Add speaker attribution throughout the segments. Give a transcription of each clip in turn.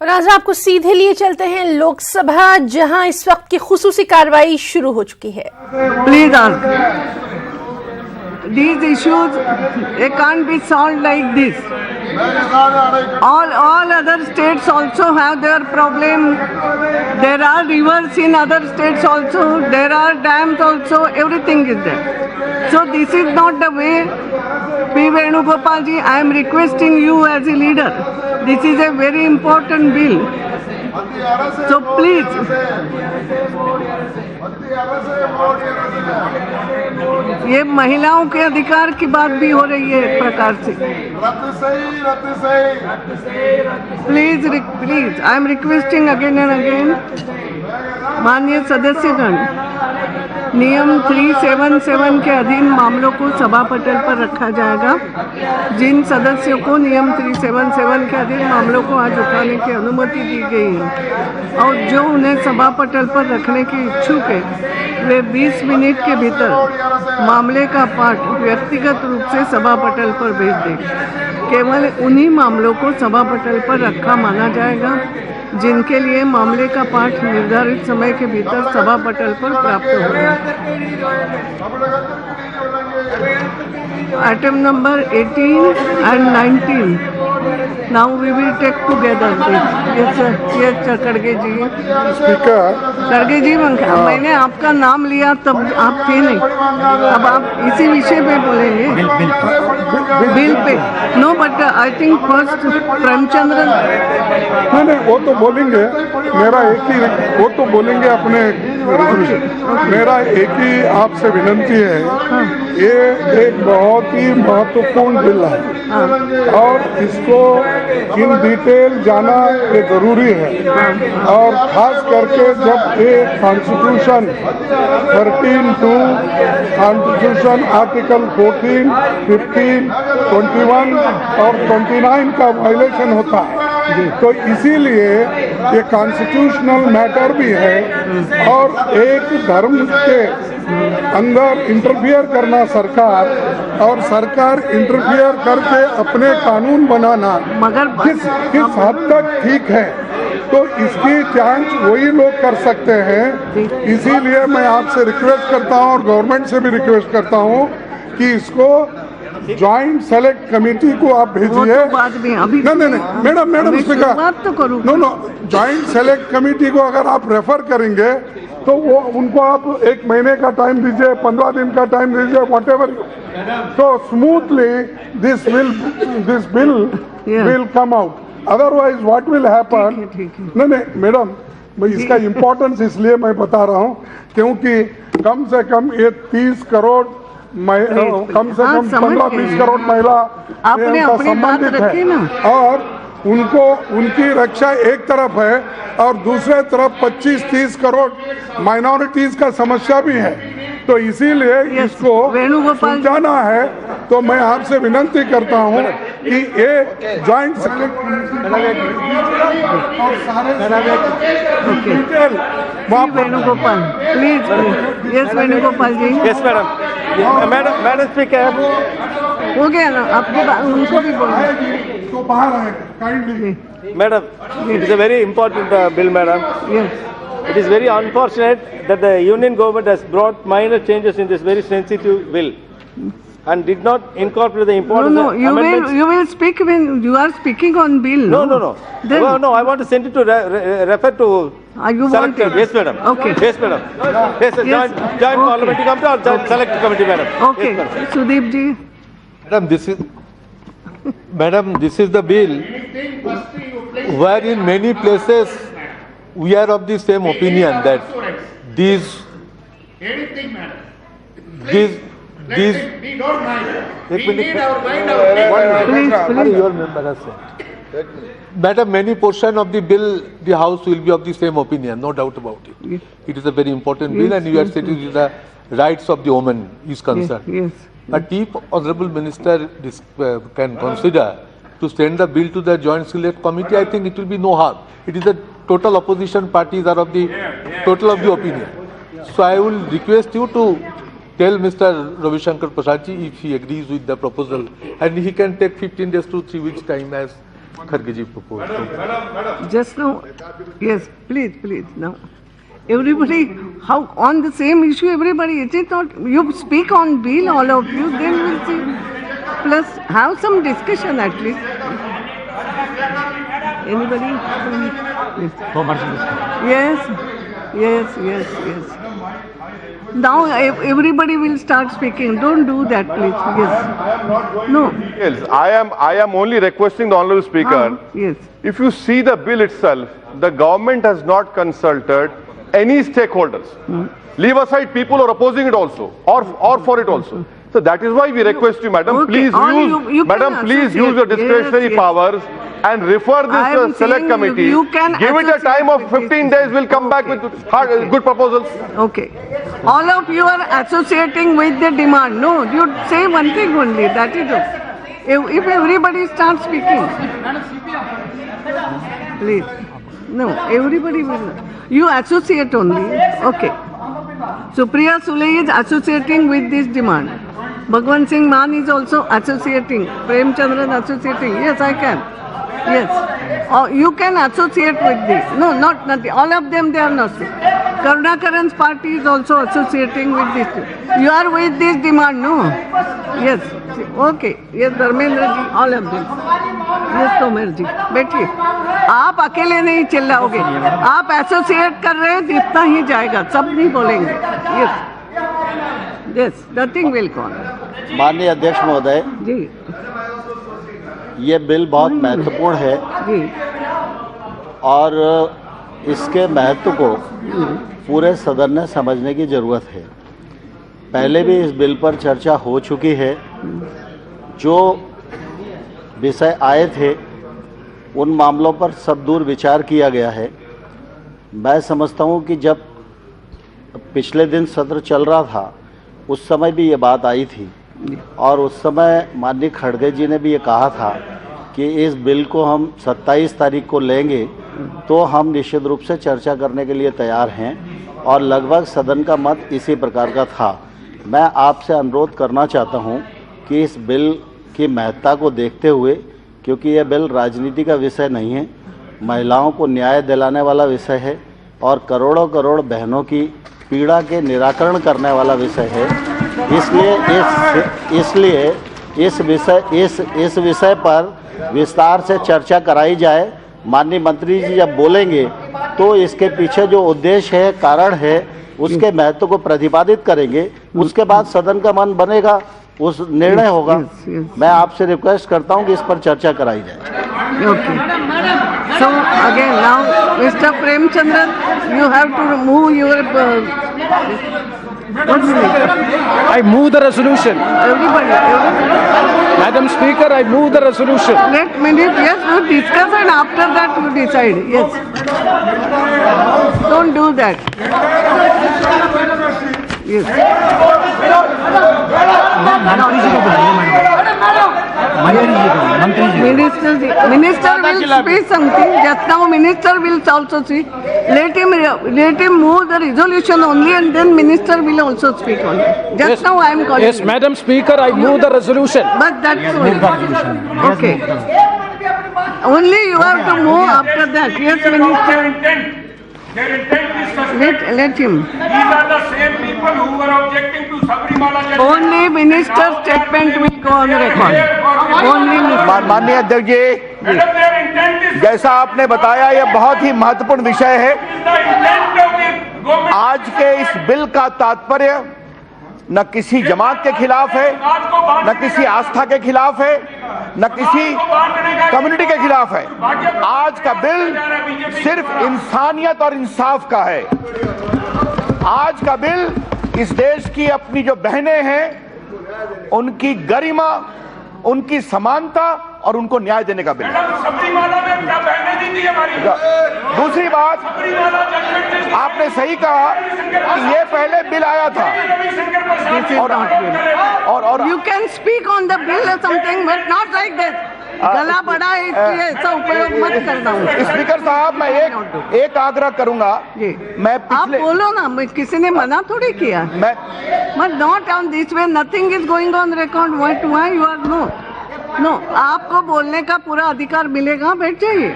Speaker 1: और आज आपको सीधे लिए चलते हैं लोकसभा, जहां इस वक्त की खुसूसी कार्रवाई शुरू हो चुकी है।
Speaker 2: Please these issues, they can't be solved like this. All other states also have their problem. There are rivers in other states also. There are dams also. Everything is there. So this is not the way. P. Venugopal ji, I am requesting you as a leader. This is a very important bill. So please. ये महिलाओं के अधिकार की बात भी हो रही है एक प्रकार से। Please I am requesting again and again, माननीय सदस्यगण, नियम 377 के अधीन मामलों को सभा पटल पर रखा जाएगा। जिन सदस्यों को नियम 377 के अधीन मामलों को आज उठाने की अनुमति दी गई है और जो उन्हें सभा पटल पर रखने के इच्छुक है, वे 20 मिनट के भीतर मामले का पाठ व्यक्तिगत रूप से सभा पटल पर भेज दें। केवल उन्हीं मामलों को सभा पटल पर रखा माना जाएगा जिनके लिए मामले का पाठ निर्धारित समय के भीतर सभा पटल पर प्राप्त होगा। Item number 18 and 19 now we will take together this. Yes sir, yes sir, खड़गे जी।
Speaker 3: स्पीकर
Speaker 2: खड़गे जी, मैंने आपका नाम लिया तब आप थे नहीं, अब आप इसी विषय पे बोलेंगे। बिल पे no, but I think first Premachandran.
Speaker 3: नहीं, वो तो बोलेंगे, मेरा एक ही, वो तो बोलेंगे अपने रेजोल्यूशन। मेरा एक ही आपसे विनंती है, ये एक बहुत ही महत्वपूर्ण बिल है और इसको इन डिटेल जाना ये जरूरी है। और खास करके जब ये कॉन्स्टिट्यूशन 13(2), कॉन्स्टिट्यूशन आर्टिकल 14, 15, 21 और 29 का वायलेशन होता है, तो इसीलिए ये कॉन्स्टिट्यूशनल मैटर भी है और एक धर्म के अंदर इंटरफियर करना सरकार, और सरकार इंटरफियर करके अपने कानून बनाना
Speaker 2: मगर
Speaker 3: किस हद तक ठीक है, तो इसकी जांच वही लोग कर सकते हैं। इसीलिए मैं आपसे रिक्वेस्ट करता हूं और गवर्नमेंट से भी रिक्वेस्ट करता हूं कि इसको ज्वाइंट सेलेक्ट कमेटी को आप भेजिए। नहीं, madam speaker, no, joint select committee को अगर आप रेफर करेंगे तो वो उनको आप 1 महीने का टाइम दीजिए, 15 दिन का टाइम दीजिए, व्हाटएवर, तो smoothly this bill will come out. Otherwise what will happen. नहीं मैडम, इसका इम्पोर्टेंस इसलिए मैं बता रहा हूँ क्योंकि कम से कम ये 30 करोड़ कम से कम 15-20 करोड़ महिला संबंधित है और उनको उनकी रक्षा एक तरफ है और दूसरे तरफ 25-30 करोड़ माइनॉरिटीज का समस्या भी है, तो इसीलिए इसको सुलझाना है। तो मैं आपसे विनंती करता हूं कि ये ज्वाइंट सेलेक्ट और सारे detail
Speaker 2: Venugopal, please. Yes Venugopal ji.
Speaker 4: Yes madam speaker,
Speaker 2: हो गया ना आपको, उनको भी बोलो
Speaker 3: तो बाहर आए kindly.
Speaker 4: Madam, it is a very important bill, madam.
Speaker 2: Yes.
Speaker 4: It is very unfortunate that the union government has brought minor changes in this very sensitive bill and did not incorporate the important amendments.
Speaker 2: You will speak when you are speaking on bill.
Speaker 4: No.
Speaker 2: Then,
Speaker 4: no, I want to send it to refer to.
Speaker 2: You want it?
Speaker 4: Yes, madam.
Speaker 2: Okay.
Speaker 4: Yes, madam. Yes, joint parliamentary committee or joint select committee, madam.
Speaker 2: Okay.
Speaker 4: Yes,
Speaker 2: Sudeep ji.
Speaker 5: Madam, this is the bill where in many places we are of the same opinion that these
Speaker 6: we don't mind. We need our mind, our
Speaker 2: Please.
Speaker 5: your member has said. Madam, many portion of the bill, the House will be of the same opinion, no doubt about it.
Speaker 2: Yes.
Speaker 5: It is a very important bill, and you are stating the rights of the woman is concerned.
Speaker 2: Yes.
Speaker 5: But if Honorable Minister can consider to send the bill to the Joint Select Committee, I think it will be no harm. It is the total opposition parties are of the total of the opinion. So I will request you to tell Mr. Ravi Shankar Prasad ji if he agrees with the proposal, and he can take 15 days to 3 weeks time as Kharge ji proposed.
Speaker 2: Just now, yes, please, now. Everybody, how on the same issue, everybody, is it not? You speak on bill, all of you, then we'll see. Plus, have some discussion at least. Anybody? Yes. Now everybody will start speaking. Don't do that, please. Yes. No.
Speaker 7: Yes, I am only requesting the Honorable Speaker.
Speaker 2: Yes.
Speaker 7: If you see the bill itself, the government has not consulted any stakeholders. Leave aside people who are opposing it also, or for it also. So that is why we request you, madam,
Speaker 2: Okay.
Speaker 7: please
Speaker 2: Or
Speaker 7: use,
Speaker 2: you
Speaker 7: madam,
Speaker 2: can
Speaker 7: please use your
Speaker 2: associate.
Speaker 7: discretionary
Speaker 2: Yes.
Speaker 7: powers and refer
Speaker 2: I
Speaker 7: this
Speaker 2: am
Speaker 7: select
Speaker 2: saying
Speaker 7: committee.
Speaker 2: you can
Speaker 7: Give it a
Speaker 2: associate
Speaker 7: time of
Speaker 2: with
Speaker 7: 15
Speaker 2: this.
Speaker 7: days. We'll come back with good proposals.
Speaker 2: Okay. All of you are associating with the demand. No, you say one thing only. That is all. If everybody starts speaking, please. No, everybody will. You associate only. Okay. Supriya Sule is associating with this demand. Bhagwan Singh Man is also associating. Prem Chandran associating. Yes, I can. Yes. You can associate with this. No, not nothing. All of them, they are not. Karunakaran's party is also associating with this. You are with this demand, no? Yes. Okay. Yes, Dharmendra ji, all of them. Yes, Tomer ji. बैठिए. आप अकेले नहीं चिल्लाओगे. आप associate कर रहे हैं, जितना ही जाएगा. सब नहीं बोलेंगे. Yes, nothing will go on.
Speaker 8: माननीय अध्यक्ष महोदय,
Speaker 2: जी,
Speaker 8: ये बिल बहुत महत्वपूर्ण है
Speaker 2: जी,
Speaker 8: और इसके महत्व को पूरे सदन ने समझने की ज़रूरत है। पहले भी इस बिल पर चर्चा हो चुकी है। जो विषय आए थे उन मामलों पर सब दूर विचार किया गया है। मैं समझता हूँ कि जब पिछले दिन सत्र चल रहा था उस समय भी ये बात आई थी और उस समय माननीय खड़गे जी ने भी ये कहा था कि इस बिल को हम 27 तारीख को लेंगे तो हम निश्चित रूप से चर्चा करने के लिए तैयार हैं और लगभग सदन का मत इसी प्रकार का था। मैं आपसे अनुरोध करना चाहता हूं कि इस बिल की महत्ता को देखते हुए, क्योंकि यह बिल राजनीति का विषय नहीं है, महिलाओं को न्याय दिलाने वाला विषय है और करोड़ों करोड़ बहनों की पीड़ा के निराकरण करने वाला विषय है, इसलिए इस विषय पर विस्तार से चर्चा कराई जाए। माननीय मंत्री जी जब बोलेंगे तो इसके पीछे जो उद्देश्य है, कारण है, उसके महत्व को प्रतिपादित करेंगे। उसके बाद सदन का मन बनेगा, उस निर्णय होगा। मैं आपसे रिक्वेस्ट करता हूं कि इस पर चर्चा कराई जाए।
Speaker 2: okay. So again now, Mr. Prem Chandran, you have to remove your. What's it?
Speaker 9: I move the resolution.
Speaker 2: Everybody.
Speaker 9: Madam Speaker, I move the resolution.
Speaker 2: Let minute, yes, you discuss and after that you decide. Yes. Don't do that. Yes. Minister will speak something. Just now minister will also speak. Let him move the resolution only and then minister will also speak only. Just now I am calling.
Speaker 9: Yes,
Speaker 2: you.
Speaker 9: Madam Speaker, I move the resolution.
Speaker 2: But that's okay. Only you have to move after that. Yes, minister.
Speaker 6: Their intent is suspect.
Speaker 2: Let him.
Speaker 6: These are the same people who were objecting to Sabrimala judgment.
Speaker 2: Only minister statement will go on record. Only minister.
Speaker 10: माननीय अध्यक्ष जी,
Speaker 6: Madam, their intent is
Speaker 10: जैसा आपने बताया यह बहुत ही महत्वपूर्ण विषय है।
Speaker 6: the intent of the government.
Speaker 10: आज के इस बिल का तात्पर्य न किसी जमात के खिलाफ है, न किसी आस्था के खिलाफ है, न किसी कम्युनिटी के खिलाफ है। आज का बिल सिर्फ इंसानियत और इंसाफ का है। आज का बिल इस देश की अपनी जो बहनें हैं उनकी गरिमा, उनकी समानता और उनको न्याय देने का बिल है।
Speaker 6: सबरीमाला में क्या बहनें दी थी हमारी?
Speaker 10: दूसरी बात,
Speaker 6: सबरीमाला जजमेंट
Speaker 10: आपने सही कहा कि ये पहले बिल आया था और
Speaker 2: You can speak on the bill or something, but not like that. गला बड़ा है इसलिए ऐसा उपयोग मत करना।
Speaker 10: स्पीकर साहब, मैं एक आग्रह करूंगा। मैं
Speaker 2: आप बोलो ना, किसी ने मना थोड़ी किया।
Speaker 10: मैं
Speaker 2: But not on this way. Nothing is going on record. Why you are no? No, आपको बोलने का पूरा अधिकार मिलेगा, बैठ जाइए,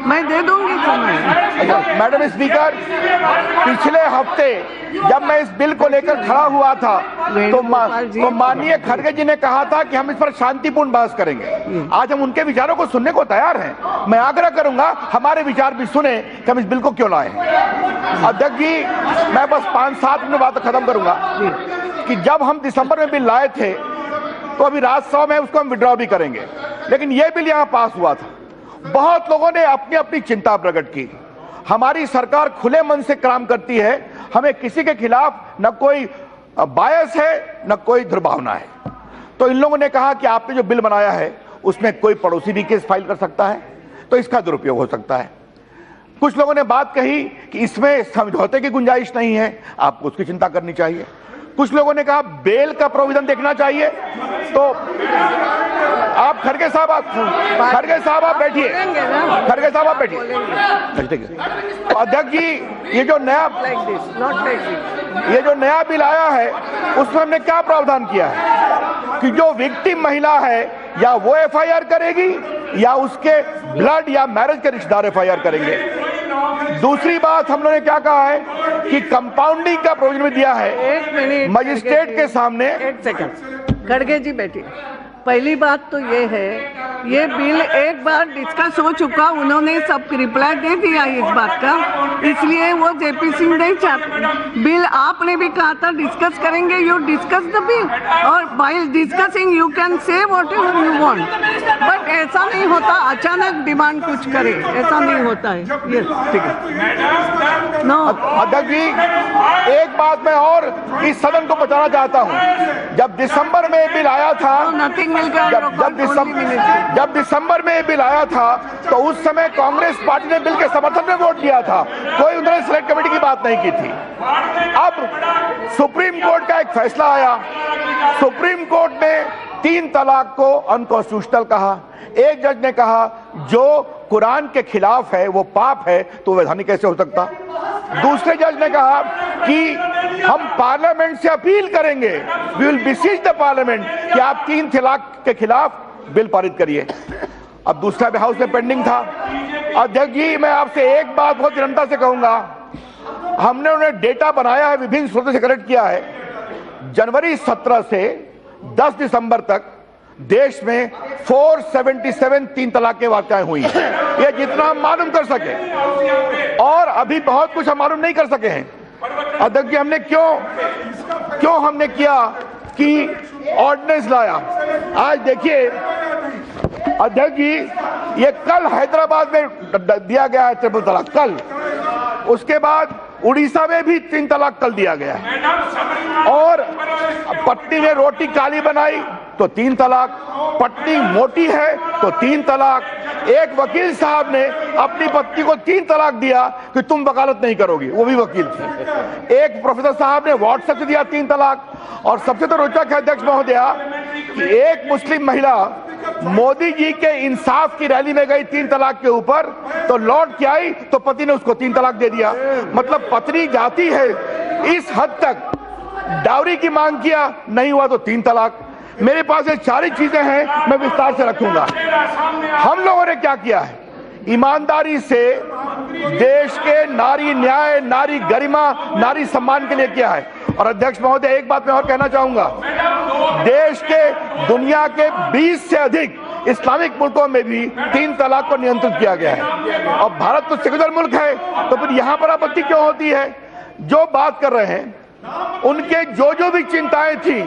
Speaker 2: मैं दे दूंगी समय।
Speaker 10: मैडम स्पीकर, पिछले हफ्ते जब मैं इस बिल को लेकर खड़ा हुआ था तो माननीय खड़गे जी ने कहा था कि हम इस पर शांतिपूर्ण बहस करेंगे। आज हम उनके विचारों को सुनने को तैयार हैं। मैं आग्रह करूंगा हमारे विचार भी सुने कि हम इस बिल को क्यों लाए हैं। अध्यक्ष जी, मैं बस 5-7 मिनट बात खत्म करूंगा कि जब हम दिसंबर में बिल लाए थे तो अभी राज्यसभा में उसको हम विड्रॉ भी करेंगे, लेकिन यह बिल यहां पास हुआ था। बहुत लोगों ने अपनी अपनी चिंता प्रकट की। हमारी सरकार खुले मन से काम करती है, हमें किसी के खिलाफ न कोई बायस है न कोई दुर्भावना है। तो इन लोगों ने कहा कि आपने जो बिल बनाया है उसमें कोई पड़ोसी भी केस फाइल कर सकता है, तो इसका दुरुपयोग हो सकता है। कुछ लोगों ने बात कही कि इसमें समझौते की गुंजाइश नहीं है, आपको उसकी चिंता करनी चाहिए। कुछ लोगों ने कहा बेल का प्रोविजन देखना चाहिए। तो आप खड़गे साहब आप बैठिए, खड़गे साहब आप बैठिए। अध्यक्ष जी, ये जो नया बिल आया है उसमें हमने क्या प्रावधान किया है कि जो विक्टिम महिला है या वो एफआईआर करेगी या उसके ब्लड या मैरिज के रिश्तेदार एफआईआर करेंगे। दूसरी बात हम लोगों ने क्या कहा है कि कंपाउंडिंग का प्रोविजन भी दिया है।
Speaker 2: एक मिनट,
Speaker 10: मजिस्ट्रेट के सामने।
Speaker 2: एक सेकंड, खड़गे जी बैठिए। पहली बात तो ये है, ये बिल एक बार डिस्कस हो चुका, उन्होंने सब रिप्लाई दे दिया इस बात का, इसलिए वो जेपी सिंह नहीं चाहते। बिल आपने भी कहा था डिस्कस करेंगे, यू डिस्कस द बिल और by discussing you can say what you want, but ऐसा नहीं होता अचानक डिमांड कुछ करे, ऐसा नहीं होता है। यस, ठीक है। नो
Speaker 10: अध्यक्ष जी, एक बात मैं और इस सदन को बताना चाहता हूँ। जब दिसंबर में बिल आया था, जब दिसंबर में बिल आया था तो उस समय कांग्रेस पार्टी ने बिल के समर्थन में वोट दिया था, कोई उन्होंने सिलेक्ट कमेटी की बात नहीं की थी। अब सुप्रीम कोर्ट का एक फैसला आया, सुप्रीम कोर्ट ने 3 तलाक को अनकॉन्स्टिट्यूशनल कहा। एक जज ने कहा जो कुरान के खिलाफ है वो पाप है, तो वैधानिक कैसे हो सकता। दूसरे जज ने कहा कि हम पार्लियामेंट से अपील करेंगे, वी विल बिसीज द पार्लियामेंट कि आप 3 तलाक के खिलाफ बिल पारित करिए। अब दूसरा भी हाउस में पेंडिंग था। अध्यक्ष जी, मैं आपसे एक बात बहुत विनम्रता से कहूंगा, हमने उन्हें डेटा बनाया है, विभिन्न स्रोतों से कलेक्ट किया है। जनवरी 17 से 10 दिसंबर तक देश में 477 3 तलाक के वाक़याएं हुई हैं। ये जितना हम मालूम कर सके, और अभी बहुत कुछ हम मालूम नहीं कर सके हैं। अध्यक्ष जी, हमने क्यों हमने किया कि ऑर्डिनेंस लाया। आज देखिए अध्यक्ष जी, ये कल हैदराबाद में दिया गया है ट्रिपल तलाक, कल। उसके बाद उड़ीसा में भी 3 तलाक कल दिया गया है। और पत्नी ने रोटी काली बनाई तो 3 तलाक, पत्नी मोटी है तो 3 तलाक। एक वकील साहब ने अपनी पत्नी को 3 तलाक दिया कि तुम वकालत नहीं करोगी, वो भी वकील थी। एक प्रोफेसर साहब ने व्हाट्सएप से दिया 3 तलाक। और सबसे तो रोचक है अध्यक्ष महोदया कि एक मुस्लिम महिला मोदी जी के इंसाफ की रैली में गई 3 तलाक के ऊपर, तो लौट के आई तो पति ने उसको 3 तलाक दे दिया। मतलब पत्नी जाती है इस हद तक। डाउरी की मांग किया, नहीं हुआ तो 3 तलाक। मेरे पास ये सारी चीजें हैं, मैं विस्तार से रखूंगा। हम लोगों ने क्या किया है, ईमानदारी से देश के नारी न्याय, नारी गरिमा, नारी सम्मान के लिए किया है। और अध्यक्ष महोदय, एक बात मैं और कहना चाहूंगा, देश के दुनिया के 20 से अधिक इस्लामिक मुल्कों में भी 3 तलाक को नियंत्रित किया गया है। और भारत तो सेक्युलर मुल्क है, तो फिर यहां पर आपत्ति क्यों होती है। जो बात कर रहे हैं उनके जो भी चिंताएं थी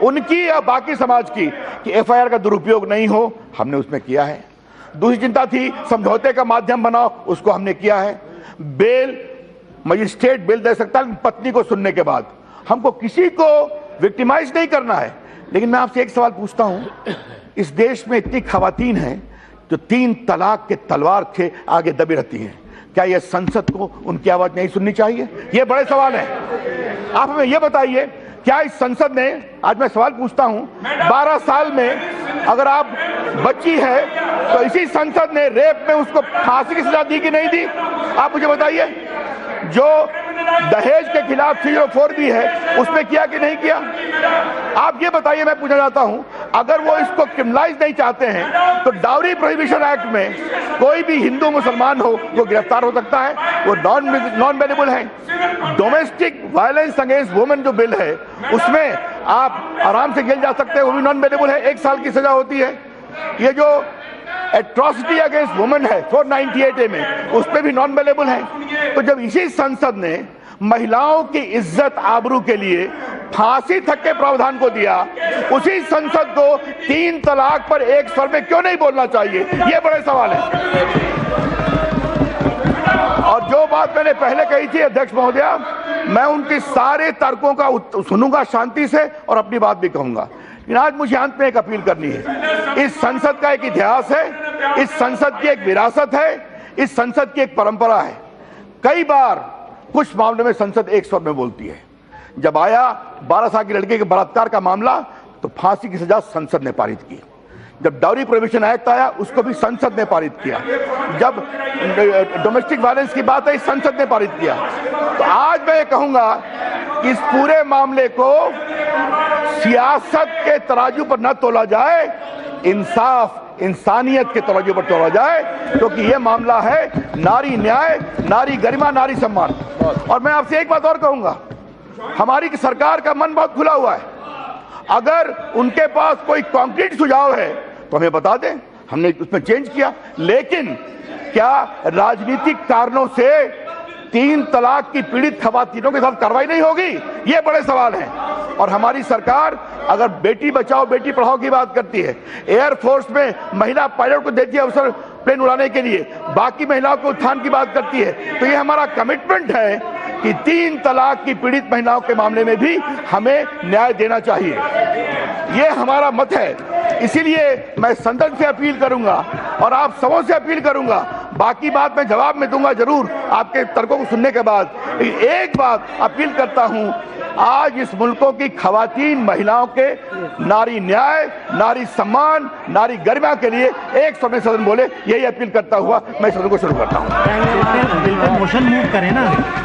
Speaker 10: उनकी या बाकी समाज की कि एफआईआर का दुरुपयोग नहीं हो, हमने उसमें किया है। दूसरी चिंता थी समझौते का माध्यम बनाओ, उसको हमने किया है। बेल मजिस्ट्रेट बेल दे सकता है पत्नी को सुनने के बाद। हमको किसी को विक्टिमाइज नहीं करना है। लेकिन मैं आपसे एक सवाल पूछता हूं, इस देश में इतनी खवातीन हैं जो 3 तलाक के तलवार के आगे दबी रहती हैं, क्या यह संसद को उनकी आवाज नहीं सुननी चाहिए? ये बड़े सवाल है। आप हमें यह बताइए, क्या इस संसद ने, आज मैं सवाल पूछता हूं, 12 साल में अगर आप बच्ची है तो इसी संसद ने रेप में उसको फांसी की सजा दी कि नहीं दी? आप मुझे बताइए। जो दहेज के खिलाफ 304 भी है उसमें किया कि नहीं किया? आप ये बताइए। मैं पूछना चाहता हूं अगर वो इसको क्रिमिनलाइज नहीं चाहते हैं तो डाउरी प्रोहिबिशन एक्ट में कोई भी हिंदू मुसलमान हो वो गिरफ्तार हो सकता है, वो नॉन बेलेबल है। डोमेस्टिक वायलेंस अगेंस्ट वुमेन जो बिल है उसमें आप आराम से जेल जा सकते हैं, वो भी नॉन बेलेबल है, 1 साल की सजा होती है। ये जो एट्रॉसिटी अगेंस्ट वुमेन है 498A में, उस पर भी नॉन बेलेबल है। तो जब इसी संसद ने महिलाओं की इज्जत आबरू के लिए फांसी तक के प्रावधान को दिया, उसी संसद को 3 तलाक पर एक स्वर में क्यों नहीं बोलना चाहिए, ये बड़े सवाल है। और जो बात मैंने पहले कही थी अध्यक्ष महोदया, मैं उनके सारे तर्कों का सुनूंगा शांति से और अपनी बात भी कहूंगा। लेकिन आज मुझे अंत में एक अपील करनी है। इस संसद का एक इतिहास है, इस संसद की एक विरासत है, इस संसद की एक परंपरा है। कई बार कुछ मामले में संसद एक स्वर में बोलती है। जब आया 12 साल की लड़के के बलात्कार का मामला तो फांसी की सजा संसद ने पारित की। जब डाउरी प्रोहिबिशन एक्ट आया उसको भी संसद ने पारित किया। जब डोमेस्टिक वायलेंस की बात आई संसद ने पारित किया। तो आज मैं ये कहूंगा कि इस पूरे मामले को सियासत के तराजू पर न तोला जाए, इंसाफ इंसानियत के तराजू पर तोला जाए, क्योंकि यह मामला है नारी न्याय, नारी गरिमा, नारी सम्मान। और मैं आपसे एक बात और कहूंगा, हमारी सरकार का मन बहुत खुला हुआ है। अगर उनके पास कोई कॉन्क्रीट सुझाव है तो हमें बता दें, हमने उसमें चेंज किया। लेकिन क्या राजनीतिक कारणों से 3 तलाक की पीड़ित खवातीनों के साथ कार्रवाई नहीं होगी, ये बड़े सवाल हैं। और हमारी सरकार अगर बेटी बचाओ बेटी पढ़ाओ की बात करती है, एयरफोर्स में महिला पायलट को देती है अवसर प्लेन उड़ाने के लिए, बाकी महिलाओं के उत्थान की बात करती है, तो ये हमारा कमिटमेंट है कि 3 तलाक की पीड़ित महिलाओं के मामले में भी हमें न्याय देना चाहिए। ये हमारा मत है। इसीलिए मैं संसद से अपील करूंगा और आप सबों से अपील करूंगा, बाकी बात मैं जवाब में दूंगा जरूर आपके तर्कों को सुनने के बाद। एक बात अपील करता हूं, आज इस मुल्कों की खवातीन महिलाओं के नारी न्याय, नारी सम्मान, नारी गरिमा के लिए एक स्वर में सदन बोले, यही अपील करता हुआ मैं सदन को शुरू करता हूं।
Speaker 11: बिल पे मोशन मूव करें ना,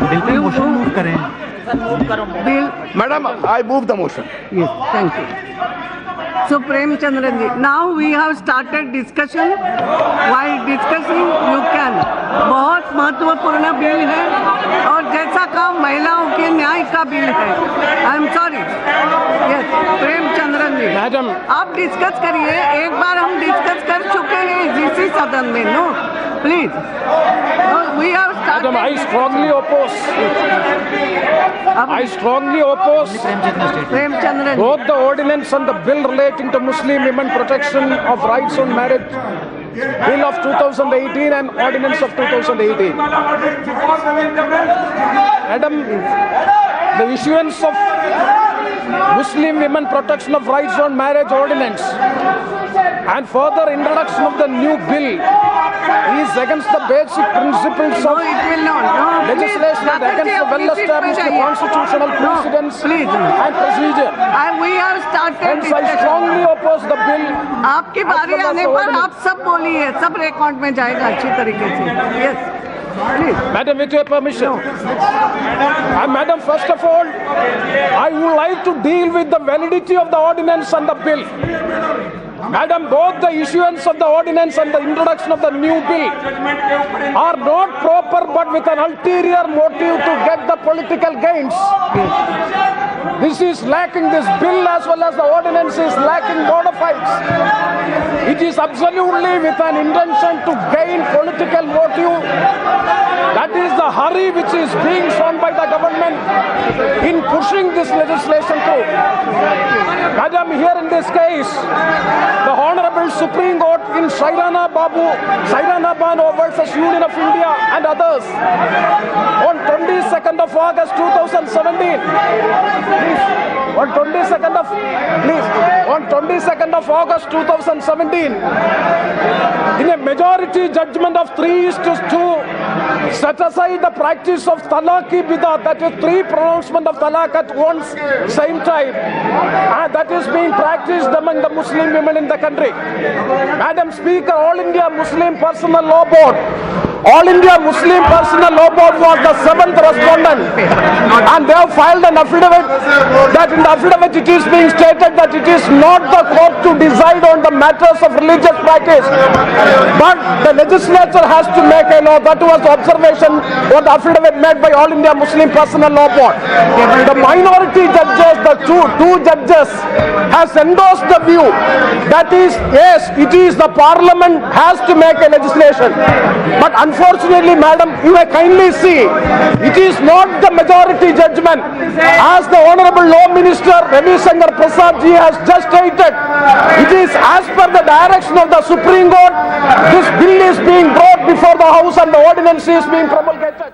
Speaker 11: बिल पे मोशन मूव करें।
Speaker 10: Madam, I move the motion.
Speaker 2: Yes, thank you. So Premchandran ji, now we have started discussion. While discussing, you can. बहुत महत्वपूर्ण बिल है और जैसा काम महिलाओं के न्याय का बिल है। I am sorry. Yes, Premachandran ji,
Speaker 9: madam,
Speaker 2: आप डिस्कस करिए। एक बार हम डिस्कस कर चुके हैं इसी सदन में। No please, we have
Speaker 9: Madam, I strongly oppose. I strongly oppose
Speaker 2: Premachandran ji,
Speaker 9: both the ordinance and the bill relating to Muslim women protection of rights on marriage, bill of 2018 and ordinance of 2018. Madam, the issuance of Muslim women protection of rights on marriage ordinance and further introduction of the new bill is against the basic principles
Speaker 2: no,
Speaker 9: of
Speaker 2: it will not. No,
Speaker 9: legislation and against the well-established constitutional precedents
Speaker 2: please.
Speaker 9: and procedure.
Speaker 2: We have started
Speaker 9: Hence, I
Speaker 2: discussion.
Speaker 9: strongly oppose the bill.
Speaker 2: आपकी बारी आने पर आप सब बोलिए, सब record में जाएगा अच्छी तरीके से। Yes, please.
Speaker 9: Madam, with your permission. Madam, first of all, I would like to deal with the validity of the ordinance and the bill. Madam, both the issuance of the ordinance and the introduction of the new bill are not proper but with an ulterior motive to get the political gains. This is lacking, this bill as well as the ordinance is lacking bona fides. It is absolutely with an intention to gain political motive. That is the hurry which is being shown by the government in pushing this legislation through. Madam, here in this case, the Honorable Supreme Court in Sairana Bano versus Union of India and others on 22nd of August 2017. On 22nd of August 2017, in a majority judgment of 3:2, set aside the practice of talaq-i-bidat, that is 3 pronouncement of talaq at once same time, and that is being practiced among the Muslim women in the country. Madam Speaker, All India Muslim Personal Law Board All India Muslim Personal Law Board was the 7th respondent, and they have filed an affidavit. That in the affidavit it is being stated that it is not the court to decide on the matters of religious practice, but the legislature has to make a law. That was the observation or the affidavit made by All India Muslim Personal Law Board. The minority judges, the two judges, has endorsed the view that is, yes, it is the parliament has to make a legislation. But unfortunately, madam, you may kindly see, it is not the majority judgment. As the Honorable Law Minister Ravi Shankar Prasad ji has just stated, it is as per the direction of the Supreme Court, this bill is being brought before the House and the ordinance is being promulgated.